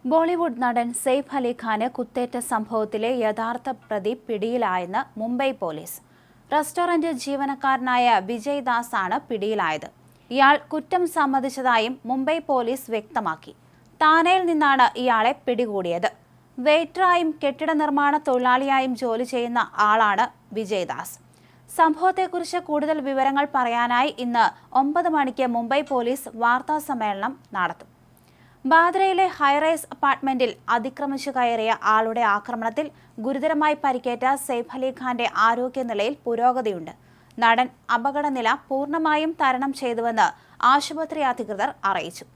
ബോളിവുഡ് നടൻ സെയ്ഫ് അലി ഖാന് കുത്തേറ്റ സംഭവത്തിലെ യഥാർത്ഥ പ്രതി പിടിയിലായെന്ന് മുംബൈ പോലീസ്. റെസ്റ്റോറന്റ് ജീവനക്കാരനായ വിജയ് ദാസ് ആണ് പിടിയിലായത്. ഇയാൾ കുറ്റം സമ്മതിച്ചതായും മുംബൈ പോലീസ് വ്യക്തമാക്കി. താനെയിൽ നിന്നാണ് ഇയാളെ പിടികൂടിയത്. വെയിറ്ററായും കെട്ടിട നിർമ്മാണ തൊഴിലാളിയായും ജോലി ചെയ്യുന്ന ആളാണ് വിജയ് ദാസ്. സംഭവത്തെക്കുറിച്ച് കൂടുതൽ വിവരങ്ങൾ പറയാനായി ഇന്ന് 9 മണിക്ക് മുംബൈ പോലീസ് വാർത്താ സമ്മേളനം നടത്തും. ബാന്ദ്രയിലെ ഹൈറൈസ് അപ്പാർട്ട്മെന്റിൽ അതിക്രമിച്ചു കയറിയ ആളുടെ ആക്രമണത്തിൽ ഗുരുതരമായി പരിക്കേറ്റ സെയ്ഫ് അലി ഖാന്റെ ആരോഗ്യനിലയിൽ പുരോഗതിയുണ്ട്. നടൻ അപകടനില പൂർണ്ണമായും തരണം ചെയ്തുവെന്ന് ആശുപത്രി അധികൃതർ അറിയിച്ചു.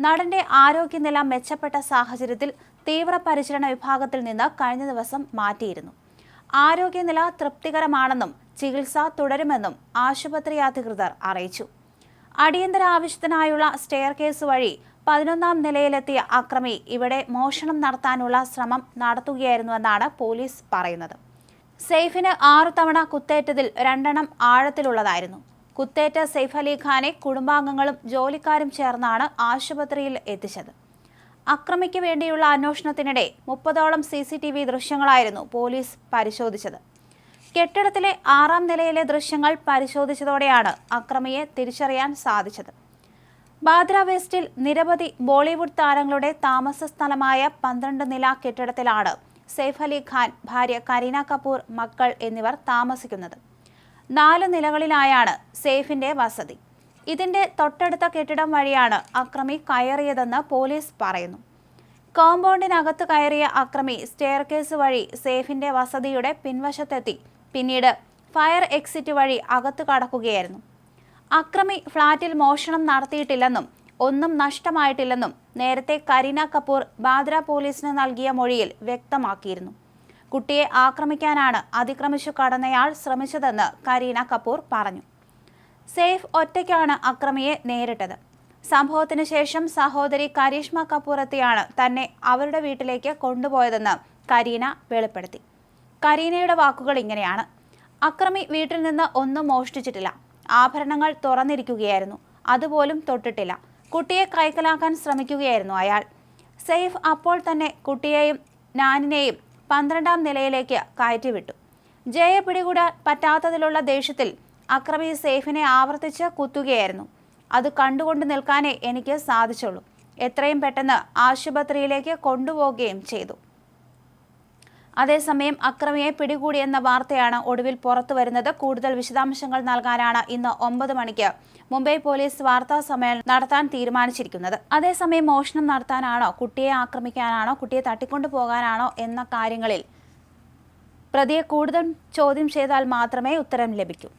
നടന്റെ ആരോഗ്യനില മെച്ചപ്പെട്ട സാഹചര്യത്തിൽ തീവ്രപരിചരണ വിഭാഗത്തിൽ നിന്ന് കഴിഞ്ഞ ദിവസം മാറ്റിയിരുന്നു. ആരോഗ്യനില തൃപ്തികരമാണെന്നും ചികിത്സ തുടരുമെന്നും ആശുപത്രി അധികൃതർ അറിയിച്ചു. അടിയന്തര ആവശ്യത്തിനായുള്ള സ്റ്റെയർ കേസ് വഴി 11ാം നിലയിലെത്തിയ അക്രമി ഇവിടെ മോഷണം നടത്താനുള്ള ശ്രമം നടത്തുകയായിരുന്നുവെന്നാണ് പോലീസ് പറയുന്നത്. സെയ്ഫിന് 6 തവണ കുത്തേറ്റതിൽ 2 ആഴത്തിലുള്ളതായിരുന്നു. കുത്തേറ്റ സെയ്ഫ് അലി ഖാനെ കുടുംബാംഗങ്ങളും ജോലിക്കാരും ചേർന്നാണ് ആശുപത്രിയിൽ എത്തിച്ചത്. അക്രമിക്ക് വേണ്ടിയുള്ള അന്വേഷണത്തിനിടെ 30ഓളം CCTV ദൃശ്യങ്ങളായിരുന്നു പോലീസ് പരിശോധിച്ചത്. കെട്ടിടത്തിലെ 6ാം നിലയിലെ ദൃശ്യങ്ങൾ പരിശോധിച്ചതോടെയാണ് അക്രമിയെ തിരിച്ചറിയാൻ സാധിച്ചത്. ബാന്ദ്ര വെസ്റ്റിൽ നിരവധി ബോളിവുഡ് താരങ്ങളുടെ താമസ സ്ഥലമായ 12 നില കെട്ടിടത്തിലാണ് സെയ്ഫ് അലി ഖാൻ, ഭാര്യ കരീന കപൂർ, മക്കൾ എന്നിവർ താമസിക്കുന്നത്. 4 നിലകളിലായാണ് സെയ്ഫിന്റെ വസതി. ഇതിന്റെ തൊട്ടടുത്ത കെട്ടിടം വഴിയാണ് അക്രമി കയറിയതെന്ന് പോലീസ് പറയുന്നു. കോമ്പൗണ്ടിനകത്ത് കയറിയ അക്രമി സ്റ്റെയർ കേസ് വഴി സെയ്ഫിന്റെ വസതിയുടെ പിൻവശത്തെത്തി പിന്നീട് ഫയർ എക്സിറ്റ് വഴി അകത്ത് കടക്കുകയായിരുന്നു. അക്രമി ഫ്ളാറ്റിൽ മോഷണം നടത്തിയിട്ടില്ലെന്നും ഒന്നും നഷ്ടമായിട്ടില്ലെന്നും നേരത്തെ കരീന കപൂർ ബാന്ദ്ര പോലീസിന് നൽകിയ മൊഴിയിൽ വ്യക്തമാക്കിയിരുന്നു. കുട്ടിയെ ആക്രമിക്കാനാണ് അതിക്രമിച്ചു കടന്നയാൾ ശ്രമിച്ചതെന്ന് കരീന കപൂർ പറഞ്ഞു. സെയ്ഫ് ഒറ്റയ്ക്കാണ് അക്രമിയെ നേരിട്ടത്. സംഭവത്തിന് ശേഷം സഹോദരി കരീഷ്മ കപൂർ എത്തിയാണ് തന്നെ അവരുടെ വീട്ടിലേക്ക് കൊണ്ടുപോയതെന്ന് കരീന വെളിപ്പെടുത്തി. കരീനയുടെ വാക്കുകൾ ഇങ്ങനെയാണ്: അക്രമി വീട്ടിൽ നിന്ന് ഒന്നും മോഷ്ടിച്ചിട്ടില്ല. ആഭരണങ്ങൾ തുറന്നിരിക്കുകയായിരുന്നു. അതുപോലും തൊട്ടിട്ടില്ല. കുട്ടിയെ കൈക്കലാക്കാൻ ശ്രമിക്കുകയായിരുന്നു അയാൾ. സെയ്ഫ് അപ്പോൾ തന്നെ കുട്ടിയെയും നാനിനെയും 12ാം നിലയിലേക്ക് കയറ്റിവിട്ടു. ജയെ പിടികൂടാൻ പറ്റാത്തതിലുള്ള ദേഷ്യത്തിൽ അക്രമി സെയ്ഫിനെ ആവർത്തിച്ച് കുത്തുകയായിരുന്നു. അത് കണ്ടുകൊണ്ട് നിൽക്കാനേ എനിക്ക് സാധിച്ചുള്ളൂ. എത്രയും പെട്ടെന്ന് ആശുപത്രിയിലേക്ക് കൊണ്ടുപോവുകയും ചെയ്തു. അതേസമയം അക്രമിയെ പിടികൂടിയെന്ന വാർത്തയാണ് ഒടുവിൽ പുറത്തു വരുന്നത്. കൂടുതൽ വിശദാംശങ്ങൾ നൽകാനാണ് ഇന്ന് 9 മണിക്ക് മുംബൈ പോലീസ് വാർത്താ സമ്മേളനം നടത്താൻ തീരുമാനിച്ചിരിക്കുന്നത്. അതേസമയം മോഷണം നടത്താനാണോ, കുട്ടിയെ ആക്രമിക്കാനാണോ, കുട്ടിയെ തട്ടിക്കൊണ്ടു പോകാനാണോ എന്ന കാര്യങ്ങളിൽ പ്രതിയെ കൂടുതൽ ചോദ്യം ചെയ്താൽ മാത്രമേ ഉത്തരം ലഭിക്കൂ.